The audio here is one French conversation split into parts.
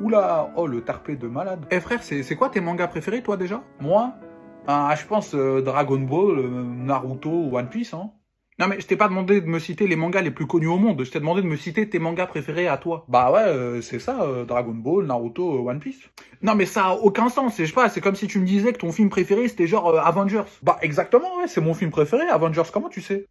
Oula, oh le tarpé de malade. Eh frère, c'est quoi tes mangas préférés toi déjà? Moi? Je pense Dragon Ball, Naruto, One Piece, hein. Non mais je t'ai pas demandé de me citer les mangas les plus connus au monde, je t'ai demandé de me citer tes mangas préférés à toi. Bah ouais, c'est ça, Dragon Ball, Naruto, One Piece. Non mais ça a aucun sens, je sais pas, c'est comme si tu me disais que ton film préféré c'était genre Avengers. Bah exactement, ouais, c'est mon film préféré, Avengers, comment tu sais?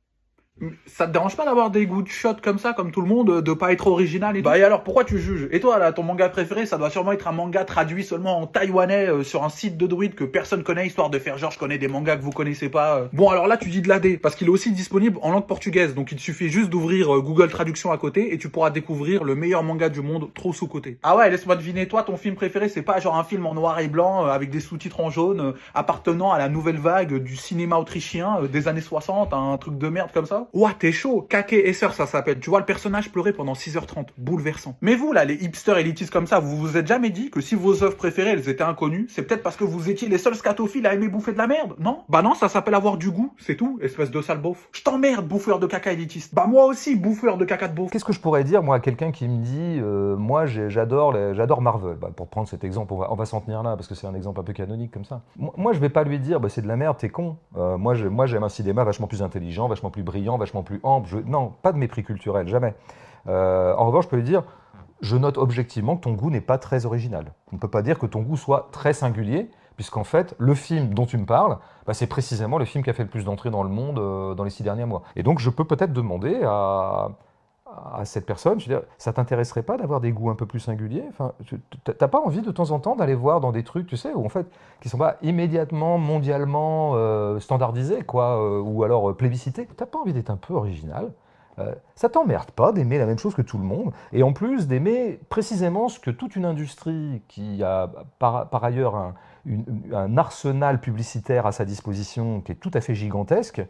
Ça te dérange pas d'avoir des goûts de shot comme ça, comme tout le monde, de pas être original et tout? Bah et alors, pourquoi tu juges? Et toi, là, ton manga préféré, ça doit sûrement être un manga traduit seulement en taïwanais sur un site de druide que personne connaît, histoire de faire genre, je connais des mangas que vous connaissez pas. Bon, alors là, tu dis de l'AD, parce qu'il est aussi disponible en langue portugaise, donc il te suffit juste d'ouvrir Google Traduction à côté, et tu pourras découvrir le meilleur manga du monde, trop sous-côté. Ah ouais, laisse-moi deviner, toi, ton film préféré, c'est pas genre un film en noir et blanc, avec des sous-titres en jaune, appartenant à la nouvelle vague du cinéma autrichien des années 60, un truc de merde comme ça? Ouah, t'es chaud. Kake et Sœur, ça s'appelle. Tu vois le personnage pleurer pendant 6h30. Bouleversant. Mais vous, là, les hipsters élitistes comme ça, vous vous êtes jamais dit que si vos œuvres préférées, elles étaient inconnues, c'est peut-être parce que vous étiez les seuls scatophiles à aimer bouffer de la merde, non? Bah non, ça s'appelle avoir du goût, c'est tout, espèce de sale beauf. Je t'emmerde, bouffeur de caca élitiste. Bah moi aussi, bouffeur de caca de beauf. Qu'est-ce que je pourrais dire, moi, à quelqu'un qui me dit moi, j'adore Marvel. Bah, pour prendre cet exemple, on va s'en tenir là, parce que c'est un exemple un peu canonique comme ça. Moi, je vais pas lui dire, bah, c'est de la merde, t'es con. Moi, j'aime un cinéma vachement plus intelligent, vachement plus brillant, vachement plus ample. Non, pas de mépris culturel, jamais. En revanche, je peux lui dire, je note objectivement que ton goût n'est pas très original. On ne peut pas dire que ton goût soit très singulier, puisqu'en fait, le film dont tu me parles, bah, c'est précisément le film qui a fait le plus d'entrées dans le monde dans les 6 derniers mois. Et donc, je peux peut-être demander à cette personne, je veux dire, ça t'intéresserait pas d'avoir des goûts un peu plus singuliers? Enfin, t'as pas envie de temps en temps d'aller voir dans des trucs, tu sais, où en fait, qui sont pas immédiatement, mondialement standardisés, quoi, ou alors plébiscités? T'as pas envie d'être un peu original? Ça t'emmerde pas d'aimer la même chose que tout le monde, et en plus d'aimer précisément ce que toute une industrie qui a par ailleurs un arsenal publicitaire à sa disposition qui est tout à fait gigantesque,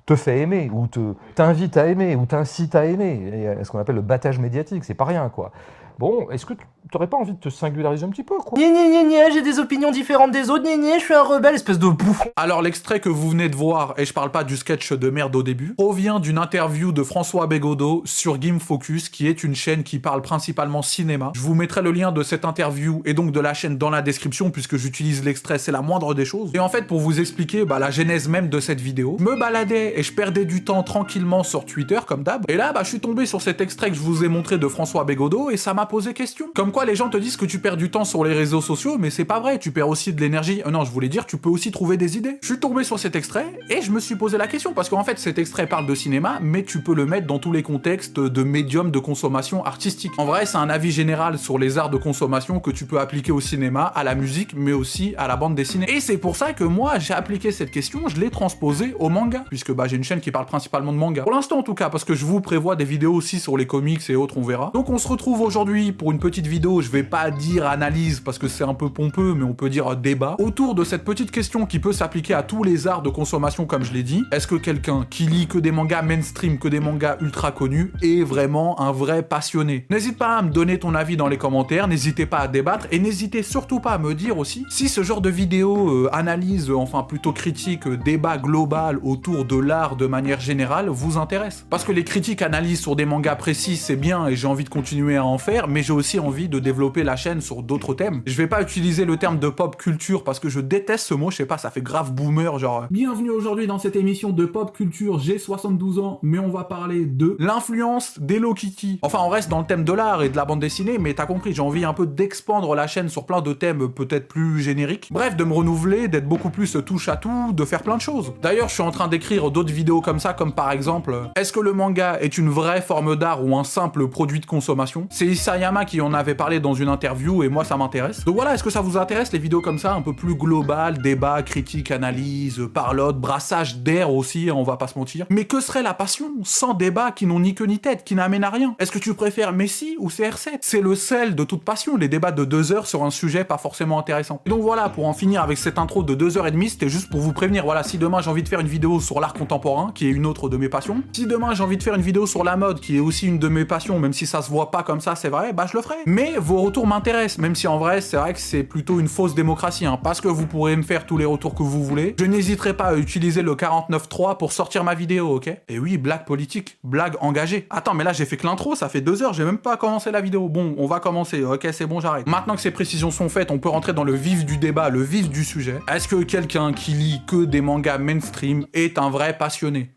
te fait aimer, ou t'invite à aimer, ou t'incite à aimer, et ce qu'on appelle le battage médiatique, c'est pas rien, quoi. Bon, est-ce que t'aurais pas envie de te singulariser un petit peu, quoi? J'ai des opinions différentes des autres, je suis un rebelle, espèce de bouffon. Alors l'extrait que vous venez de voir, et je parle pas du sketch de merde au début, provient d'une interview de François Bégodeau sur Game Focus, qui est une chaîne qui parle principalement cinéma. Je vous mettrai le lien de cette interview et donc de la chaîne dans la description, puisque j'utilise l'extrait, c'est la moindre des choses. Et en fait, pour vous expliquer la genèse même de cette vidéo, je me baladais et je perdais du temps tranquillement sur Twitter, comme d'hab, et là, je suis tombé sur cet extrait que je vous ai montré de François Bégodeau, et ça m'a posé question. Comme quoi, les gens te disent que tu perds du temps sur les réseaux sociaux, mais c'est pas vrai, tu perds aussi de l'énergie. Non, je voulais dire, tu peux aussi trouver des idées. Je suis tombé sur cet extrait, et je me suis posé la question, parce qu'en fait, cet extrait parle de cinéma, mais tu peux le mettre dans tous les contextes de médium de consommation artistique. En vrai, c'est un avis général sur les arts de consommation que tu peux appliquer au cinéma, à la musique, mais aussi à la bande dessinée. Et c'est pour ça que moi, j'ai appliqué cette question, je l'ai transposée au manga, puisque j'ai une chaîne qui parle principalement de manga. Pour l'instant, en tout cas, parce que je vous prévois des vidéos aussi sur les comics et autres, on verra. Donc on se retrouve aujourd'hui pour une petite vidéo, je vais pas dire analyse parce que c'est un peu pompeux, mais on peut dire débat, autour de cette petite question qui peut s'appliquer à tous les arts de consommation comme je l'ai dit. Est-ce que quelqu'un qui lit que des mangas mainstream, que des mangas ultra connus, est vraiment un vrai passionné? N'hésite pas à me donner ton avis dans les commentaires, n'hésitez pas à débattre, et n'hésitez surtout pas à me dire aussi si ce genre de vidéo, analyse, enfin plutôt critique, débat global autour de l'art de manière générale vous intéresse. Parce que les critiques, analyses sur des mangas précis, c'est bien et j'ai envie de continuer à en faire, mais j'ai aussi envie de développer la chaîne sur d'autres thèmes. Je vais pas utiliser le terme de pop culture parce que je déteste ce mot, je sais pas, ça fait grave boomer, genre... Bienvenue aujourd'hui dans cette émission de pop culture, j'ai 72 ans, mais on va parler de l'influence d'Hello Kitty. Enfin, on reste dans le thème de l'art et de la bande dessinée, mais t'as compris, j'ai envie un peu d'expandre la chaîne sur plein de thèmes peut-être plus génériques. Bref, de me renouveler, d'être beaucoup plus touche à tout, de faire plein de choses. D'ailleurs, je suis en train d'écrire d'autres vidéos comme ça, comme par exemple, est-ce que le manga est une vraie forme d'art ou un simple produit de consommation? C'est Isayama qui en avait parlé dans une interview et moi ça m'intéresse. Donc voilà, est-ce que ça vous intéresse les vidéos comme ça, un peu plus globales, débat, critique, analyse, parlotte, brassage d'air aussi, on va pas se mentir. Mais que serait la passion sans débat qui n'ont ni queue ni tête, qui n'amènent à rien? Est-ce que tu préfères Messi ou CR7? C'est le sel de toute passion, les débats de 2 heures sur un sujet pas forcément intéressant. Et donc voilà, pour en finir avec cette intro de 2h30, c'était juste pour vous prévenir, voilà, si demain j'ai envie de faire une vidéo sur l'art contemporain, qui est une autre de mes passions, si demain j'ai envie de faire une vidéo sur la mode, qui est aussi une de mes passions, même si ça se voit pas comme ça, c'est vrai vrai, bah je le ferai. Mais vos retours m'intéressent, même si en vrai, c'est vrai que c'est plutôt une fausse démocratie, hein, parce que vous pourrez me faire tous les retours que vous voulez. Je n'hésiterai pas à utiliser le 49.3 pour sortir ma vidéo, ok? Et oui, blague politique, blague engagée. Attends, mais là j'ai fait que l'intro, ça fait 2 heures, j'ai même pas commencé la vidéo. Bon, on va commencer, ok, c'est bon, j'arrête. Maintenant que ces précisions sont faites, on peut rentrer dans le vif du débat, le vif du sujet. Est-ce que quelqu'un qui lit que des mangas mainstream est un vrai passionné?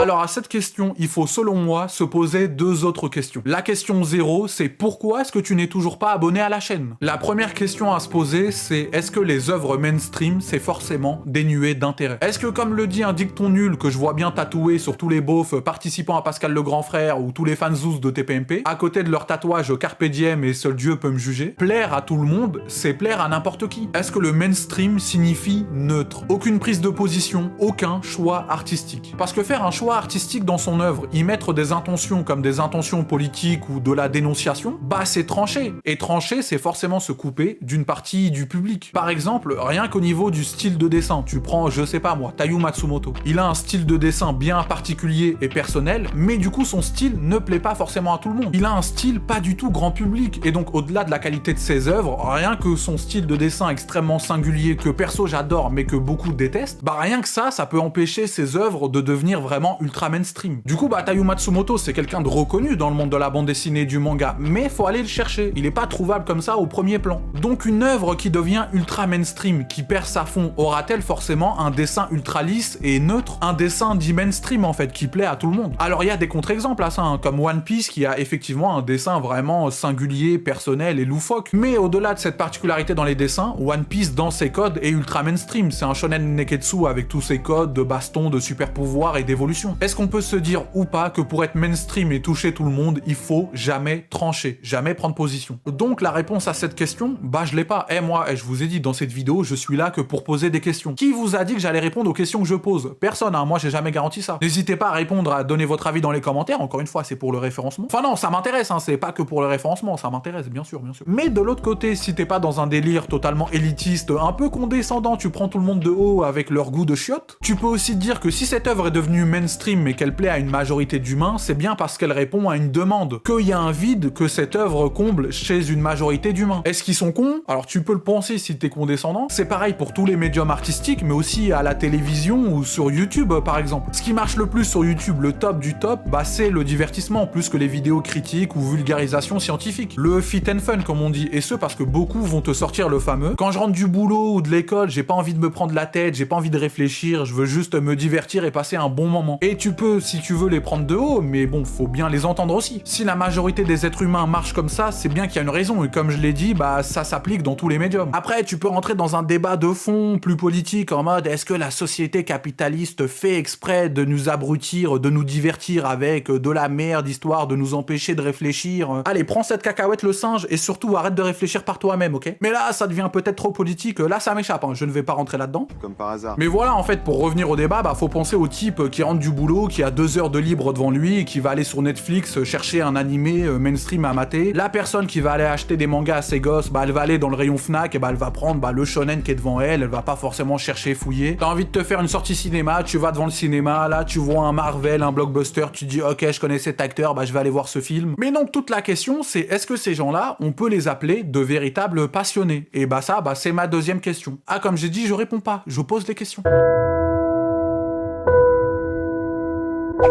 Alors à cette question, il faut selon moi se poser 2 autres questions. La question 0, c'est pourquoi est-ce que tu n'es toujours pas abonné à la chaîne? La première question à se poser, c'est est-ce que les œuvres mainstream, c'est forcément dénué d'intérêt? Est-ce que comme le dit un dicton nul que je vois bien tatoué sur tous les beaufs participant à Pascal le Grand Frère ou tous les fanzous de TPMP, à côté de leur tatouage Carpe Diem et seul Dieu peut me juger, plaire à tout le monde, c'est plaire à n'importe qui? Est-ce que le mainstream signifie neutre? Aucune prise de position, aucun choix artistique. Parce que faire un choix artistique dans son œuvre, y mettre des intentions comme des intentions politiques ou de la dénonciation, bah c'est trancher. Et trancher, c'est forcément se couper d'une partie du public. Par exemple, rien qu'au niveau du style de dessin, tu prends, je sais pas moi, Taiyu Matsumoto. Il a un style de dessin bien particulier et personnel, mais du coup son style ne plaît pas forcément à tout le monde. Il a un style pas du tout grand public, et donc au-delà de la qualité de ses œuvres, rien que son style de dessin extrêmement singulier que perso j'adore mais que beaucoup détestent, bah rien que ça peut empêcher ses œuvres de devenir vraiment ultra mainstream. Du coup, bah Taiyu Matsumoto, c'est quelqu'un de reconnu dans le monde de la bande dessinée et du manga, mais faut aller le chercher. Il est pas trouvable comme ça au premier plan. Donc une œuvre qui devient ultra mainstream, qui perce à fond, aura-t-elle forcément un dessin ultra lisse et neutre? Un dessin dit mainstream en fait, qui plaît à tout le monde. Alors il y a des contre-exemples à ça, hein, comme One Piece qui a effectivement un dessin vraiment singulier, personnel et loufoque. Mais au-delà de cette particularité dans les dessins, One Piece dans ses codes est ultra mainstream. C'est un shonen neketsu avec tous ses codes de baston, de super pouvoirs et d'évolution. Est-ce qu'on peut se dire ou pas que pour être mainstream et toucher tout le monde, il faut jamais trancher, jamais prendre position? Donc la réponse à cette question, bah je l'ai pas. Moi, je vous ai dit dans cette vidéo, je suis là que pour poser des questions. Qui vous a dit que j'allais répondre aux questions que je pose? Personne, hein, moi j'ai jamais garanti ça. N'hésitez pas à répondre, à donner votre avis dans les commentaires, encore une fois, c'est pour le référencement. Enfin non, ça m'intéresse, hein, c'est pas que pour le référencement, ça m'intéresse, bien sûr, bien sûr. Mais de l'autre côté, si t'es pas dans un délire totalement élitiste, un peu condescendant, tu prends tout le monde de haut avec leur goût de chiottes, tu peux aussi te dire que si cette œuvre est devenue mainstream mais qu'elle plaît à une majorité d'humains, c'est bien parce qu'elle répond à une demande, qu'il y a un vide que cette œuvre comble chez une majorité d'humains. Est-ce qu'ils sont cons? Alors tu peux le penser si t'es condescendant, c'est pareil pour tous les médiums artistiques, mais aussi à la télévision ou sur YouTube par exemple. Ce qui marche le plus sur YouTube, le top du top, bah c'est le divertissement, plus que les vidéos critiques ou vulgarisation scientifique. Le fit and fun comme on dit, et ce parce que beaucoup vont te sortir le fameux « Quand je rentre du boulot ou de l'école, j'ai pas envie de me prendre la tête, j'ai pas envie de réfléchir, je veux juste me divertir et passer un bon moment. » Et tu peux, si tu veux, les prendre de haut, mais bon, faut bien les entendre aussi. Si la majorité des êtres humains marchent comme ça, c'est bien qu'il y a une raison, et comme je l'ai dit, bah ça s'applique dans tous les médiums. Après, tu peux rentrer dans un débat de fond, plus politique, en mode est-ce que la société capitaliste fait exprès de nous abrutir, de nous divertir avec de la merde, histoire de nous empêcher de réfléchir? Allez, prends cette cacahuète le singe, et surtout arrête de réfléchir par toi-même, ok? Mais là, ça devient peut-être trop politique, là ça m'échappe, hein, je ne vais pas rentrer là-dedans. Comme par hasard. Mais voilà, en fait, pour revenir au débat, bah faut penser au type qui rentre du boulot, qui a 2 heures de libre devant lui, et qui va aller sur Netflix chercher un animé mainstream à mater. La personne qui va aller acheter des mangas à ses gosses, bah elle va aller dans le rayon Fnac, et bah elle va prendre le shonen qui est devant elle, elle va pas forcément chercher, fouiller. T'as envie de te faire une sortie cinéma, tu vas devant le cinéma, là tu vois un Marvel, un blockbuster, tu dis ok je connais cet acteur, bah je vais aller voir ce film. Mais donc toute la question c'est est-ce que ces gens-là, on peut les appeler de véritables passionnés? Et bah ça, bah c'est ma deuxième question. Ah comme j'ai dit, je réponds pas, je pose des questions.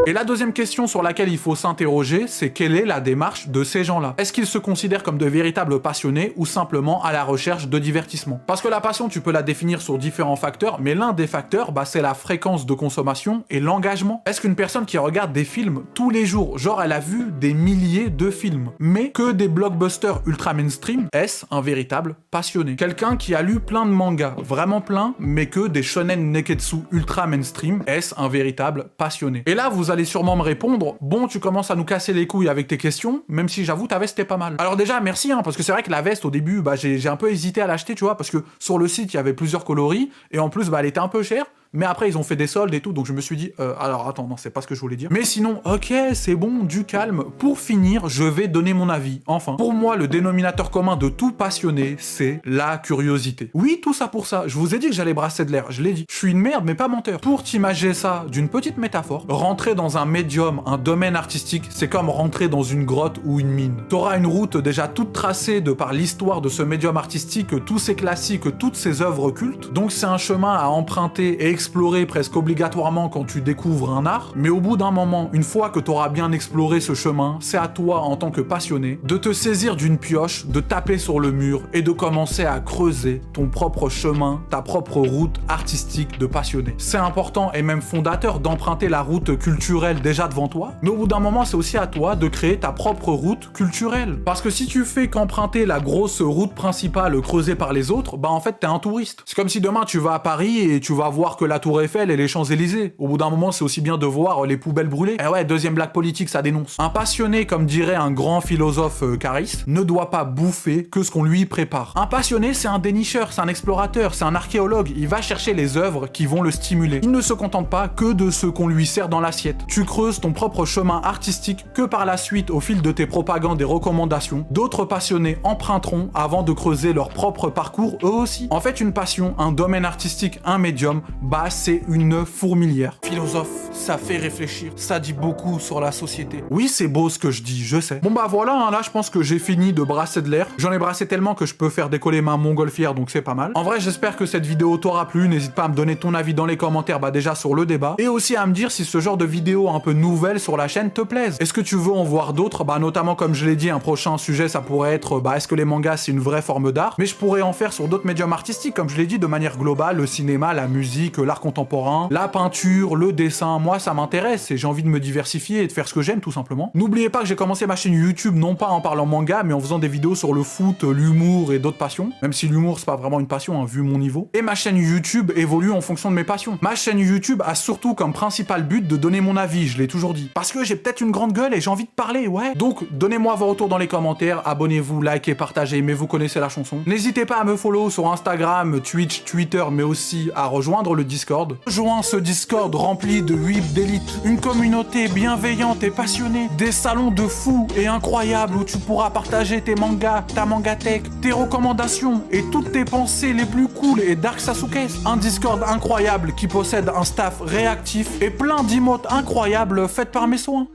Et la deuxième question sur laquelle il faut s'interroger, c'est quelle est la démarche de ces gens-là? Est-ce qu'ils se considèrent comme de véritables passionnés ou simplement à la recherche de divertissement? Parce que la passion, tu peux la définir sur différents facteurs, mais l'un des facteurs, bah, c'est la fréquence de consommation et l'engagement. Est-ce qu'une personne qui regarde des films tous les jours, genre elle a vu des milliers de films, mais que des blockbusters ultra mainstream, est-ce un véritable passionné? Quelqu'un qui a lu plein de mangas, vraiment plein, mais que des shonen neketsu ultra mainstream, est-ce un véritable passionné? Et là, vous allez sûrement me répondre, bon, tu commences à nous casser les couilles avec tes questions, même si j'avoue ta veste est pas mal. Alors déjà, merci, hein, parce que c'est vrai que la veste, au début, bah, j'ai un peu hésité à l'acheter, tu vois, parce que sur le site, il y avait plusieurs coloris, et en plus, bah, elle était un peu chère. Mais après, ils ont fait des soldes et tout, donc je me suis dit, alors attends, non, c'est pas ce que je voulais dire. Mais sinon, ok, c'est bon, du calme. Pour finir, je vais donner mon avis. Enfin, pour moi, le dénominateur commun de tout passionné, c'est la curiosité. Oui, tout ça pour ça. Je vous ai dit que j'allais brasser de l'air, je l'ai dit. Je suis une merde, mais pas menteur. Pour t'imaginer ça d'une petite métaphore, rentrer dans un médium, un domaine artistique, c'est comme rentrer dans une grotte ou une mine. T'auras une route déjà toute tracée de par l'histoire de ce médium artistique, tous ses classiques, toutes ses œuvres cultes. Donc c'est un chemin à emprunter et explorer presque obligatoirement quand tu découvres un art. Mais au bout d'un moment, une fois que t'auras bien exploré ce chemin, c'est à toi en tant que passionné de te saisir d'une pioche, de taper sur le mur et de commencer à creuser ton propre chemin, ta propre route artistique de passionné. C'est important et même fondateur d'emprunter la route culturelle déjà devant toi, mais au bout d'un moment, c'est aussi à toi de créer ta propre route culturelle. Parce que si tu fais qu'emprunter la grosse route principale creusée par les autres, bah en fait t'es un touriste. C'est comme si demain tu vas à Paris et tu vas voir que la Tour Eiffel et les Champs-Élysées. Au bout d'un moment, c'est aussi bien de voir les poubelles brûlées. Eh ouais, deuxième blague politique, ça dénonce. Un passionné, comme dirait un grand philosophe cariste, ne doit pas bouffer que ce qu'on lui prépare. Un passionné, c'est un dénicheur, c'est un explorateur, c'est un archéologue. Il va chercher les œuvres qui vont le stimuler. Il ne se contente pas que de ce qu'on lui sert dans l'assiette. Tu creuses ton propre chemin artistique que par la suite, au fil de tes propagandes et recommandations, d'autres passionnés emprunteront avant de creuser leur propre parcours eux aussi. En fait, une passion, un domaine artistique, un médium, bah c'est une fourmilière. Philosophe, ça fait réfléchir, ça dit beaucoup sur la société. Oui, c'est beau ce que je dis, je sais. Bon bah voilà, hein, là je pense que j'ai fini de brasser de l'air. J'en ai brassé tellement que je peux faire décoller ma montgolfière, donc c'est pas mal. En vrai, j'espère que cette vidéo t'aura plu. N'hésite pas à me donner ton avis dans les commentaires, bah déjà sur le débat, et aussi à me dire si ce genre de vidéo un peu nouvelle sur la chaîne te plaise. Est-ce que tu veux en voir d'autres? Bah notamment, comme je l'ai dit, un prochain sujet ça pourrait être est-ce que les mangas c'est une vraie forme d'art? Mais je pourrais en faire sur d'autres médiums artistiques, comme je l'ai dit, de manière globale, le cinéma, la musique, l'art contemporain, la peinture, le dessin. Moi ça m'intéresse et j'ai envie de me diversifier et de faire ce que j'aime tout simplement. N'oubliez pas que j'ai commencé ma chaîne YouTube non pas en parlant manga, mais en faisant des vidéos sur le foot, l'humour et d'autres passions. Même si l'humour c'est pas vraiment une passion, hein, vu mon niveau. Et ma chaîne YouTube évolue en fonction de mes passions. Ma chaîne YouTube a surtout comme principal but de donner mon avis, je l'ai toujours dit. Parce que j'ai peut-être une grande gueule et j'ai envie de parler, ouais. Donc donnez-moi vos retours dans les commentaires, abonnez-vous, likez, partagez, mais vous connaissez la chanson. N'hésitez pas à me follow sur Instagram, Twitch, Twitter, mais aussi à rejoindre le Discord. Rejoins ce Discord rempli de whips d'élite, une communauté bienveillante et passionnée, des salons de fous et incroyables où tu pourras partager tes mangas, ta mangatech, tes recommandations et toutes tes pensées les plus cool et Dark Sasuke. Un Discord incroyable qui possède un staff réactif et plein d'emotes incroyables faites par mes soins.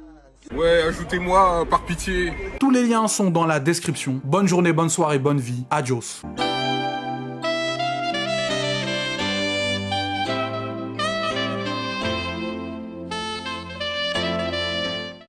Ouais, ajoutez-moi par pitié. Tous les liens sont dans la description. Bonne journée, bonne soirée, bonne vie. Adios.